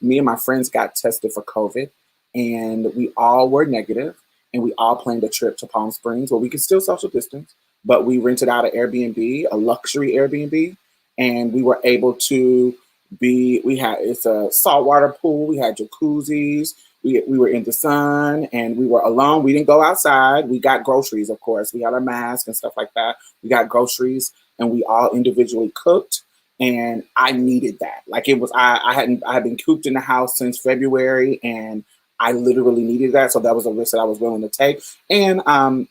H: me and my friends got tested for COVID, and we all were negative, and we all planned a trip to Palm Springs where we could still social distance, but we rented out an Airbnb, a luxury Airbnb, and we were able to it's a saltwater pool, we had jacuzzis, we were in the sun, and we were alone. We didn't go outside. We got groceries, of course. We had our masks and stuff like that. We got groceries, and we all individually cooked. And I needed that. Like it was, I had been cooped in the house since February, and I literally needed that. So that was a risk that I was willing to take. And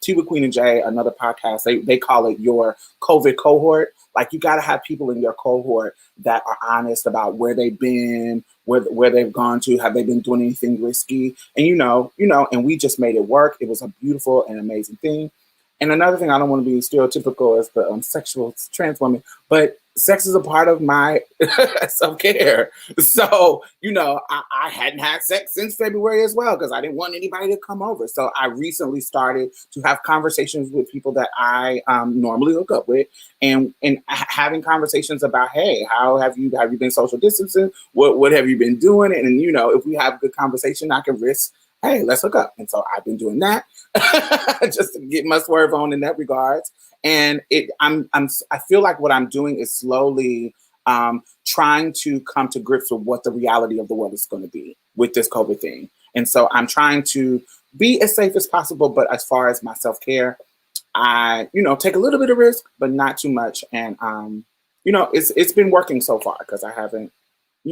H: Tea with Queen and Jay, another podcast, they call it your COVID cohort. Like you got to have people in your cohort that are honest about where they've been, where they've gone to, have they been doing anything risky? And and we just made it work. It was a beautiful and amazing thing. And another thing, I don't want to be stereotypical as the sexual trans woman, but sex is a part of my self-care. So, I hadn't had sex since February as well because I didn't want anybody to come over. So I recently started to have conversations with people that I normally hook up with, and having conversations about, hey, how have you been social distancing? What have you been doing? And if we have a good conversation, I can risk, hey, let's hook up. And so I've been doing that just to get my swerve on in that regards. And I feel like what I'm doing is slowly trying to come to grips with what the reality of the world is going to be with this COVID thing. And so I'm trying to be as safe as possible. But as far as my self-care, I, take a little bit of risk, but not too much. And, it's been working so far because I haven't,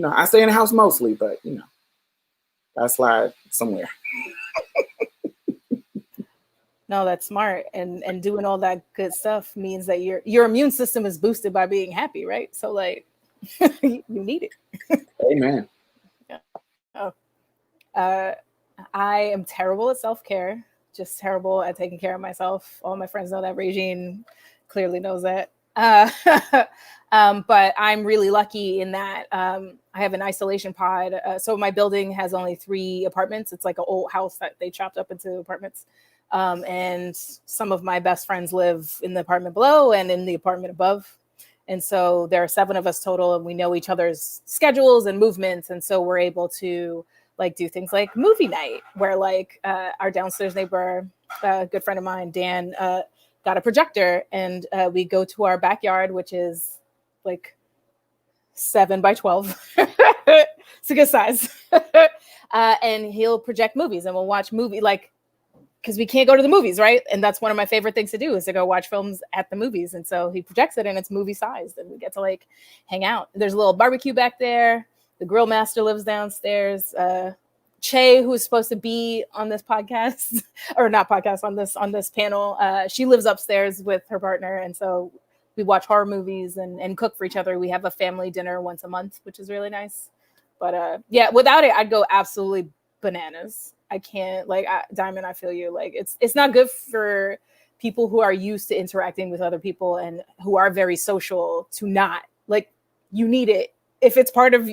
H: I stay in the house mostly, but, I slide somewhere.
G: No, that's smart. And doing all that good stuff means that your immune system is boosted by being happy, right? So like you need it.
H: Amen.
G: Yeah. Oh. I am terrible at self-care, just terrible at taking care of myself. All my friends know that. Regine clearly knows that. But I'm really lucky in that I have an isolation pod. So my building has only 3 apartments. It's like an old house that they chopped up into apartments. And some of my best friends live in the apartment below and in the apartment above. And so there are 7 of us total, and we know each other's schedules and movements. And so we're able to like do things like movie night, where like our downstairs neighbor, a good friend of mine, Dan, got a projector, and we go to our backyard, which is like 7 by 12. It's a good size. And he'll project movies, and we'll watch because we can't go to the movies, right? And that's one of my favorite things to do, is to go watch films at the movies. And so he projects it, and it's movie sized, and we get to like hang out. There's a little barbecue back there. The grill master lives downstairs. Che, who's supposed to be on this podcast, or not podcast, on this panel, she lives upstairs with her partner. And so we watch horror movies and cook for each other. We have a family dinner once a month, which is really nice. But yeah, without it, I'd go absolutely bananas. I can't, Diamond, I feel you. Like it's not good for people who are used to interacting with other people and who are very social to not, you need it. If it's part of,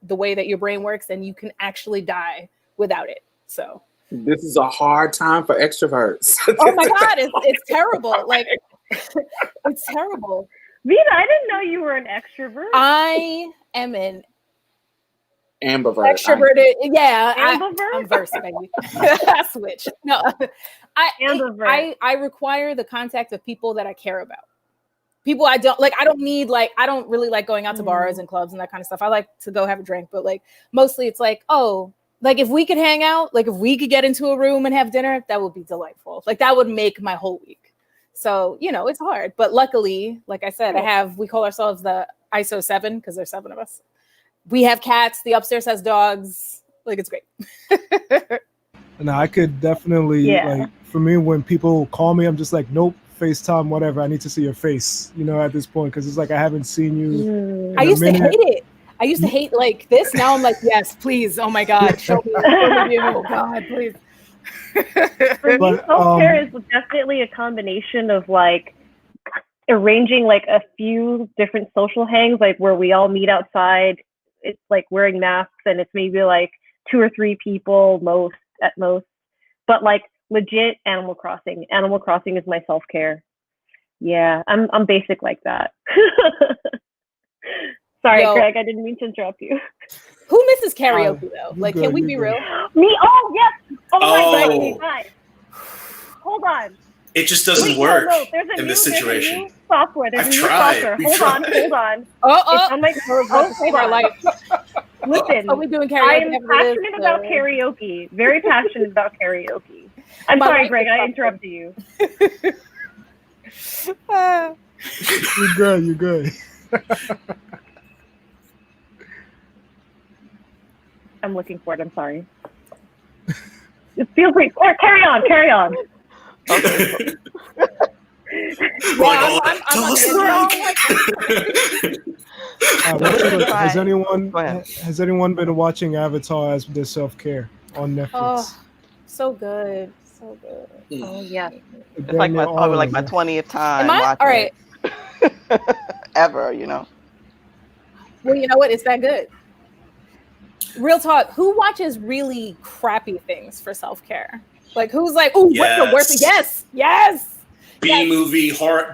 G: the way that your brain works, then you can actually die without it. So
H: this is a hard time for extroverts.
G: Oh my God, it's terrible. It's terrible.
D: Vita, I didn't know you were an extrovert.
G: I am an
H: ambivert.
G: Extroverted, yeah.
D: Ambivert?
G: I'm versed, baby. I switch. No,
D: Ambivert.
G: I require the contact of people that I care about. People I don't need, like, I don't really like going out to bars and clubs and that kind of stuff. I like to go have a drink, but like mostly it's like, oh, like if we could hang out, like if we could get into a room and have dinner, that would be delightful. Like that would make my whole week. So, you know, it's hard, but luckily, like I said, we call ourselves the ISO 7 because there's 7 of us. We have cats. The upstairs has dogs. Like, it's great.
E: No, I could definitely, like, for me, when people call me, I'm just like, nope, FaceTime, whatever. I need to see your face, you know, at this point, because it's like I haven't seen you.
G: I used to hate it. I used to hate like this. Now I'm like, yes, please. Oh my God, show me. Oh God, please.
D: For me, self-care is definitely a combination of like arranging like a few different social hangs, like where we all meet outside. It's like wearing masks and it's maybe like 2 or 3 people at most. But like legit Animal Crossing. Animal Crossing is my self-care. Yeah, I'm basic like that. Sorry, Greg, I didn't mean to interrupt you.
G: Who misses karaoke though? Like, can we be real?
D: Me? Oh, yes. Oh my God. Hold on.
F: It just doesn't work in this situation.
D: There's a new software. There's
F: I've
D: a new
F: tried.
D: software.
F: We've
D: Hold on. It's on my
G: to save our life.
D: Listen,
G: are we doing karaoke?
D: I am passionate about karaoke. Very passionate about karaoke. I'm sorry, Greg. I interrupted you.
E: You're good. You're good.
D: I'm looking for it. I'm sorry. Feel free. Or carry on.
F: Okay.
E: Has anyone been watching Avatar as their self-care on Netflix?
G: Oh, so good.
D: Oh yeah.
C: It's like probably like my 20th time.
G: Am I? All right.
C: Ever, you know.
G: Well, you know what? It's that good. Real talk. Who watches really crappy things for self-care? Like, who's like, oh, what's the worst? Yes.
F: B horror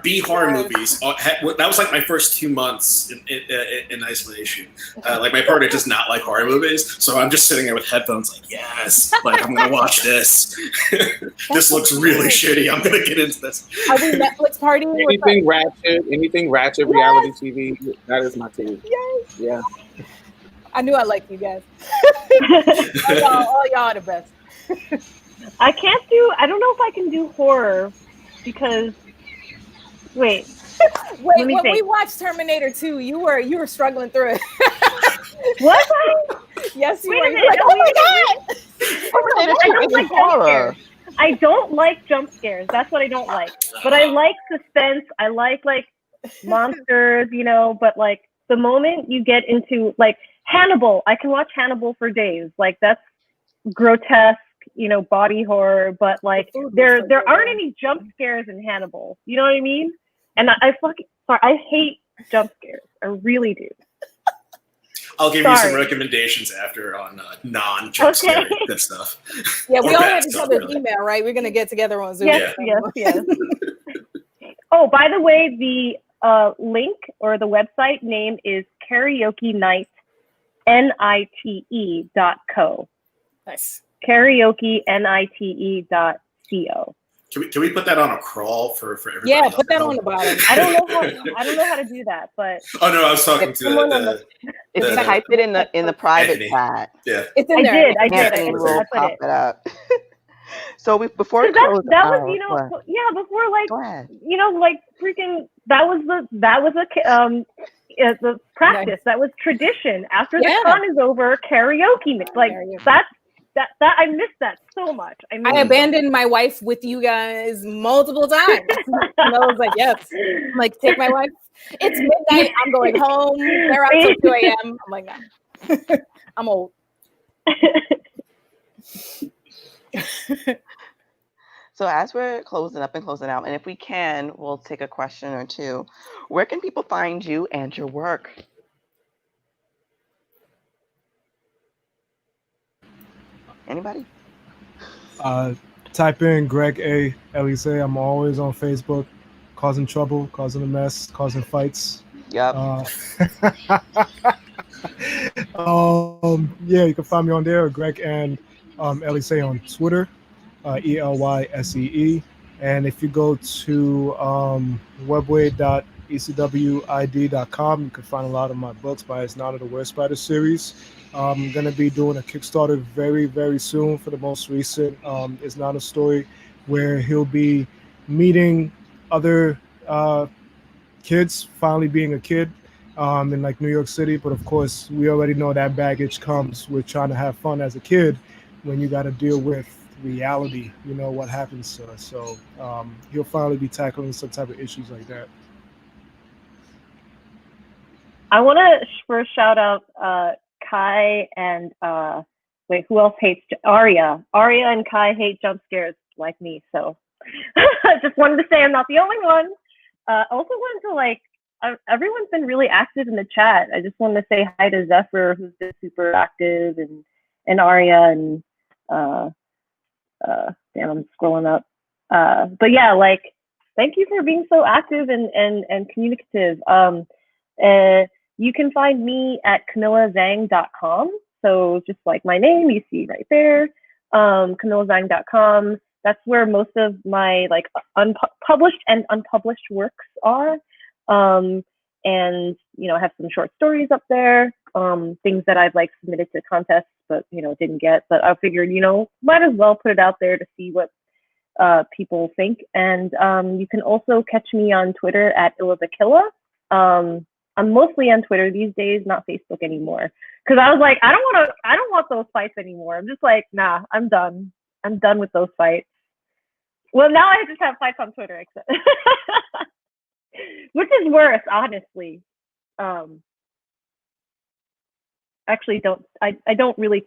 F: movies. That was like my first 2 months in isolation. Like my partner does not like horror movies, so I'm just sitting there with headphones, like, yes, like I'm gonna watch this. This looks really shitty. I'm gonna get into this.
G: Are we Netflix party?
H: Anything ratchet reality TV. That is my TV.
G: Yes.
H: Yeah.
G: I knew I liked you guys. all y'all are the best.
D: I don't know if I can do horror because when we
G: watched Terminator 2, you were struggling through it.
D: Was I?
G: Yes, you
D: were.
G: Like, oh my God!
D: I don't like horror. I don't like jump scares. That's what I don't like. But I like suspense. I like monsters, you know, but like the moment you get into like Hannibal, I can watch Hannibal for days. Like that's grotesque, you know, body horror, but like there aren't any jump scares in Hannibal. You know what I mean? And I hate jump scares. I really do.
F: I'll give you some recommendations after on non-jump scare good stuff.
G: Yeah, we all have each other's email, right? We're gonna get together on Zoom.
D: Yes. Oh, by the way, the link or the website name is Karaoke Night, NITE.co.
G: Nice.
D: Karaoke NITE.co.
F: Can we put that on a crawl for everybody?
G: Yeah, put that on the bottom.
D: I don't know how to do that, but
F: oh no, I was talking to
C: if you type it in the private chat.
F: Yeah,
G: it's in there.
D: I did.
C: Anthony will pop it up. So before we
D: that
C: close
D: was
C: out,
D: you know before like
C: go ahead.
D: you know like freaking that was the practice. Nice. That was tradition. After the con is over, karaoke like that I missed that so much.
G: I abandoned my wife with you guys multiple times. And I was like, yes. I'm like, take my wife. It's midnight. I'm going home. They're out till 2 a.m. I'm like, no. I'm old.
C: So as we're closing up and closing out, and if we can, we'll take a question or two. Where can people find you and your work? Anybody?
E: Type in Greg A. Elise. I'm always on Facebook, causing trouble, causing a mess, causing fights.
C: Yep.
E: Yeah, you can find me on there, Greg and Elise on Twitter, ELYSEE. And if you go to webway. ecwid.com. You can find a lot of my books by It's Not of the Word Spider series. I'm going to be doing a Kickstarter very, very soon for the most recent It's Not a Story, where he'll be meeting other kids, finally being a kid in like New York City. But of course, we already know that baggage comes with trying to have fun as a kid when you got to deal with reality, you know, what happens to us. So he'll finally be tackling some type of issues like that.
D: I want to first shout out Kai and wait, who else hates Arya? Arya and Kai hate jump scares like me, so just wanted to say I'm not the only one. Also wanted to like, everyone's been really active in the chat. I just wanted to say hi to Zephyr, who's been super active, and Arya, and damn, I'm scrolling up. But yeah, like, thank you for being so active and communicative. You can find me at camillazhang.com. So just like my name, you see right there, camillazhang.com. That's where most of my like published and unpublished works are. And, you know, I have some short stories up there, things that I've like submitted to contests, but, you know, didn't get. But I figured, you know, might as well put it out there to see what people think. And you can also catch me on Twitter at Ilazakilla. I'm mostly on Twitter these days, not Facebook anymore. Because I was like, I don't want those fights anymore. I'm just like, nah, I'm done. I'm done with those fights. Well, now I just have fights on Twitter, except which is worse, honestly. Actually, I don't really,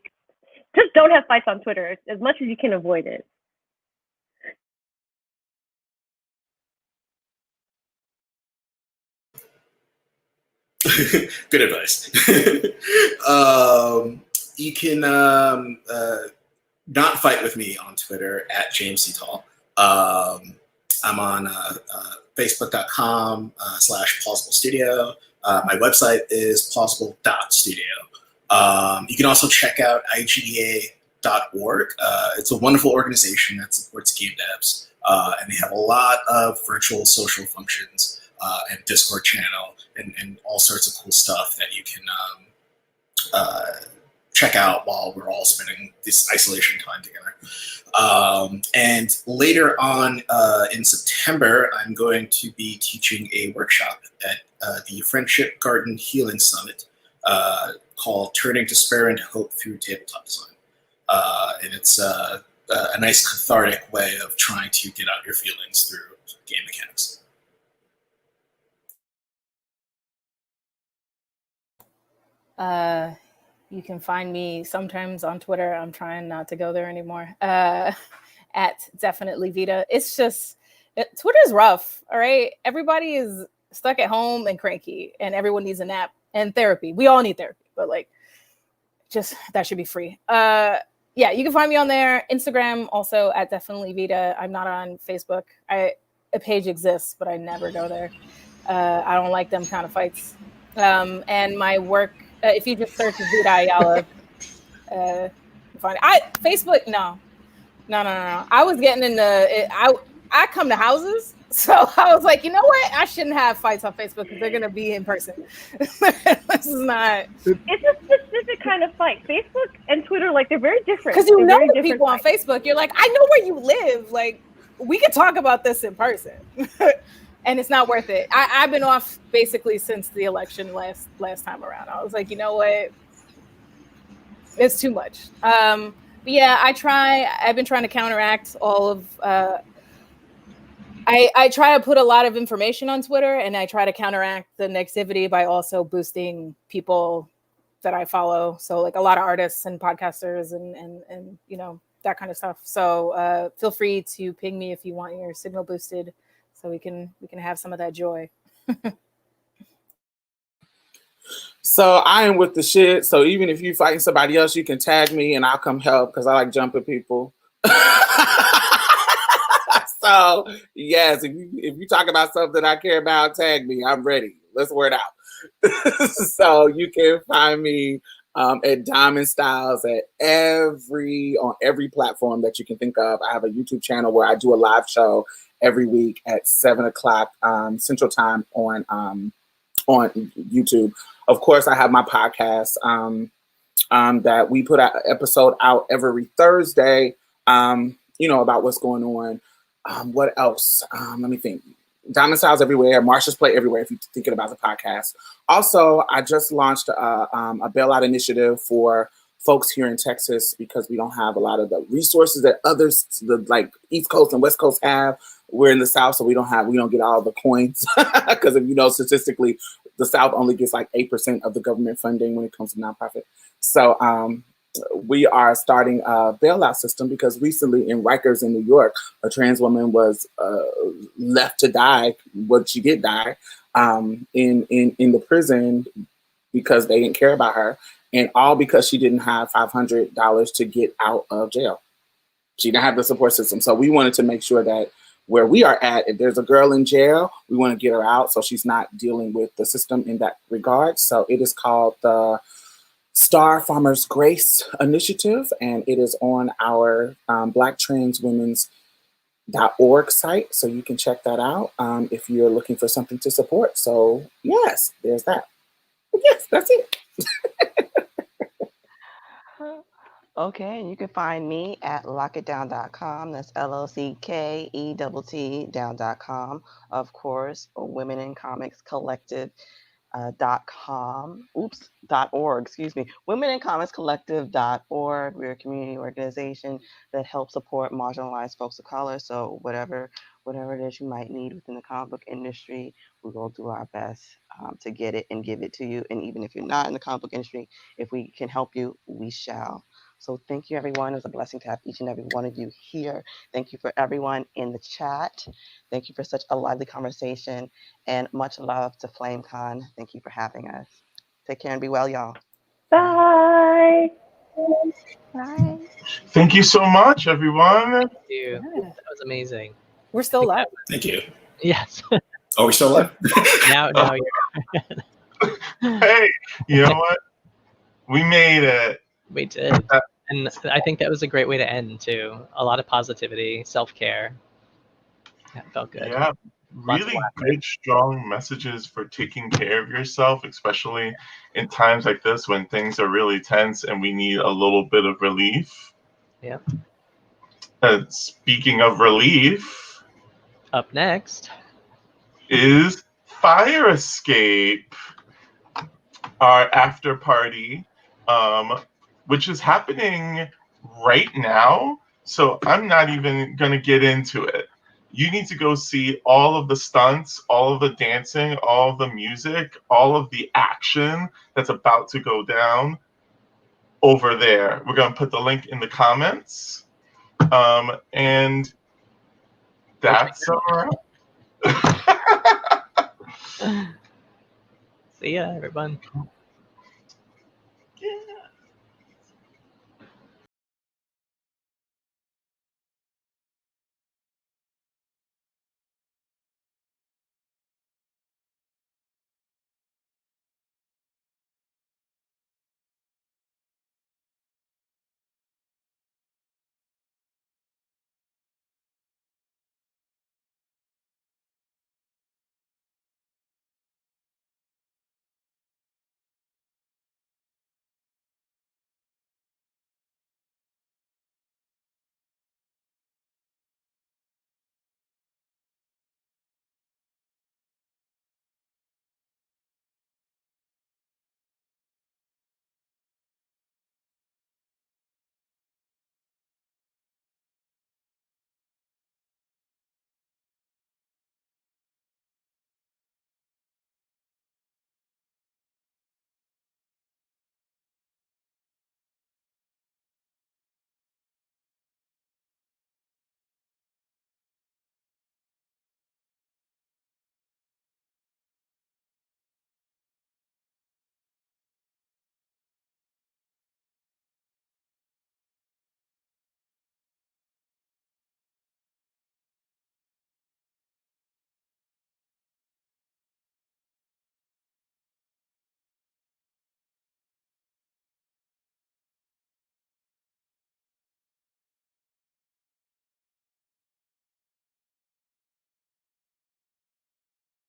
D: just don't have fights on Twitter as much as you can avoid it.
F: Good advice. You can not fight with me on Twitter at James C. Tall. I'm on facebook.com/plausible studio. My website is plausible.studio. You can also check out IGDA.org. It's a wonderful organization that supports game devs, and they have a lot of virtual social functions and Discord channel and all sorts of cool stuff that you can check out while we're all spending this isolation time together. And later on in September, I'm going to be teaching a workshop at the Friendship Garden Healing Summit called Turning Despair into Hope Through Tabletop Design. And it's a nice cathartic way of trying to get out your feelings through game mechanics.
G: You can find me sometimes on Twitter. I'm trying not to go there anymore. At Definitely Vita. It's just, Twitter's rough, all right? Everybody is stuck at home and cranky, and everyone needs a nap and therapy. We all need therapy, but like, just that should be free. Yeah, you can find me on there. Instagram also at Definitely Vita. I'm not on Facebook. A page exists, but I never go there. I don't like them kind of fights. And my work, if you just search Vita Ayala, find it. Facebook, no. I was getting into it. I come to houses, so I was like, you know what? I shouldn't have fights on Facebook because they're gonna be in person. This is not.
D: It's a specific kind of fight. Facebook and Twitter, like, they're very different.
G: Because you know the people on Facebook. You're like, I know where you live. Like, we could talk about this in person. And it's not worth it. I've been off basically since the election last time around. I was like, you know what? It's too much. But yeah, I've been trying to counteract all of, I try to put a lot of information on Twitter, and I try to counteract the negativity by also boosting people that I follow. So like a lot of artists and podcasters and you know, that kind of stuff. So feel free to ping me if you want your signal boosted, so we can have some of that joy.
H: So I am with the shit. So even if you fighting somebody else, you can tag me and I'll come help because I like jumping people. So yes, if you talk about something I care about, tag me. I'm ready. Let's word out. So you can find me at Diamond Styles on every platform that you can think of. I have a YouTube channel where I do a live show every week at 7:00 Central Time on YouTube. Of course, I have my podcast that we put an episode out every Thursday. About what's going on. What else? Let me think. Diamond Styles everywhere, Marsha's Play everywhere if you're thinking about the podcast. Also, I just launched a bailout initiative for folks here in Texas because we don't have a lot of the resources that others, like East Coast and West Coast have. We're in the South, so we don't get all the coins because statistically, the South only gets like 8% of the government funding when it comes to nonprofit. So we are starting a bailout system because recently in Rikers in New York, a trans woman was left to die. Well, she did die in the prison because they didn't care about her, and all because she didn't have $500 to get out of jail. She didn't have the support system. So we wanted to make sure that where we are at, if there's a girl in jail, we want to get her out so she's not dealing with the system in that regard. So it is called the Star Farmers Grace Initiative, and it is on our blacktranswomen's.org site, so you can check that out if you're looking for something to support. So yes, there's that. Yes, that's it.
C: Okay, and you can find me at lockitdown.com. That's LOCKETT down.com. Of course, Women in Comics Collective .org, excuse me. Women in Comics Collective.org. We're a community organization that helps support marginalized folks of color. So whatever it is you might need within the comic book industry, we will do our best to get it and give it to you. And even if you're not in the comic book industry, if we can help you, we shall. So thank you, everyone. It's a blessing to have each and every one of you here. Thank you for everyone in the chat. Thank you for such a lively conversation, and much love to FlameCon. Thank you for having us. Take care and be well, y'all.
D: Bye.
C: Bye.
A: Thank you so much, everyone.
B: Thank you. That was amazing.
G: We're still live.
F: Thank you.
B: Yes.
F: Oh, we still live?
B: now you're.
A: Hey, you know what? We made it.
B: We did. And I think that was a great way to end, too. A lot of positivity, self-care. That felt good.
A: Yeah, really good, strong messages for taking care of yourself, especially in times like this when things are really tense and we need a little bit of relief.
B: Yeah.
A: Speaking of relief,
B: up next
A: is Fire Escape, our after party, which is happening right now. So I'm not even going to get into it. You need to go see all of the stunts, all of the dancing, all of the music, all of the action that's about to go down over there. We're going to put the link in the comments. And that's all right.
B: See ya, everyone.